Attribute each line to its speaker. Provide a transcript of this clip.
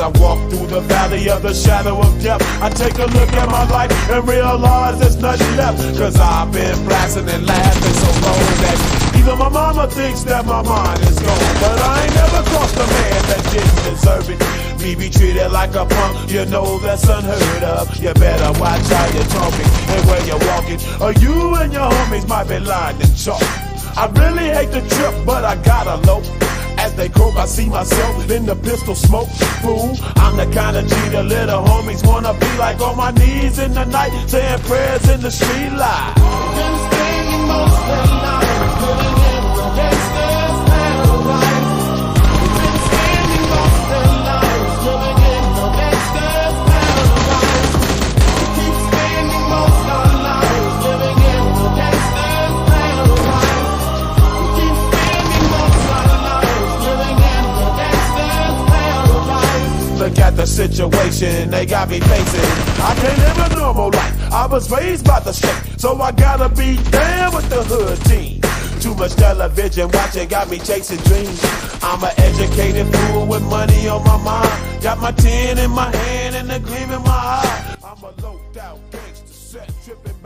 Speaker 1: I walk through the valley of the shadow of death, I take a look at my life and realize there's nothing left. Cause I've been blasting and laughing so long that even my mama thinks that my mind is gone. But I ain't never crossed a man that didn't deserve it. Me be treated like a punk, you know that's unheard of. You better watch how you're talking and where you're walking, or you and your homies might be lined in chalk. I really hate the trip, but I gotta low. As they croak, I see myself in the pistol smoke. Fool, I'm the kind of G the little homies wanna be like, on my knees in the night, saying prayers in the street light.
Speaker 2: Been spending most of the night living in the gangster's paradise. Been spending most of the night living in the gangster's paradise. Keep spending most of the night living in the gangster's paradise. Keep spending most of the night living in the gangster's paradise.
Speaker 1: Look at the situation they got me facing. I can't live a normal life. I was raised by the state, so I gotta be down with the hood team. Too much television watching got me chasing dreams. I'm an educated fool with money on my mind. Got my tin in my hand and a gleam in my eye. I'm a low-down gangster set tripping.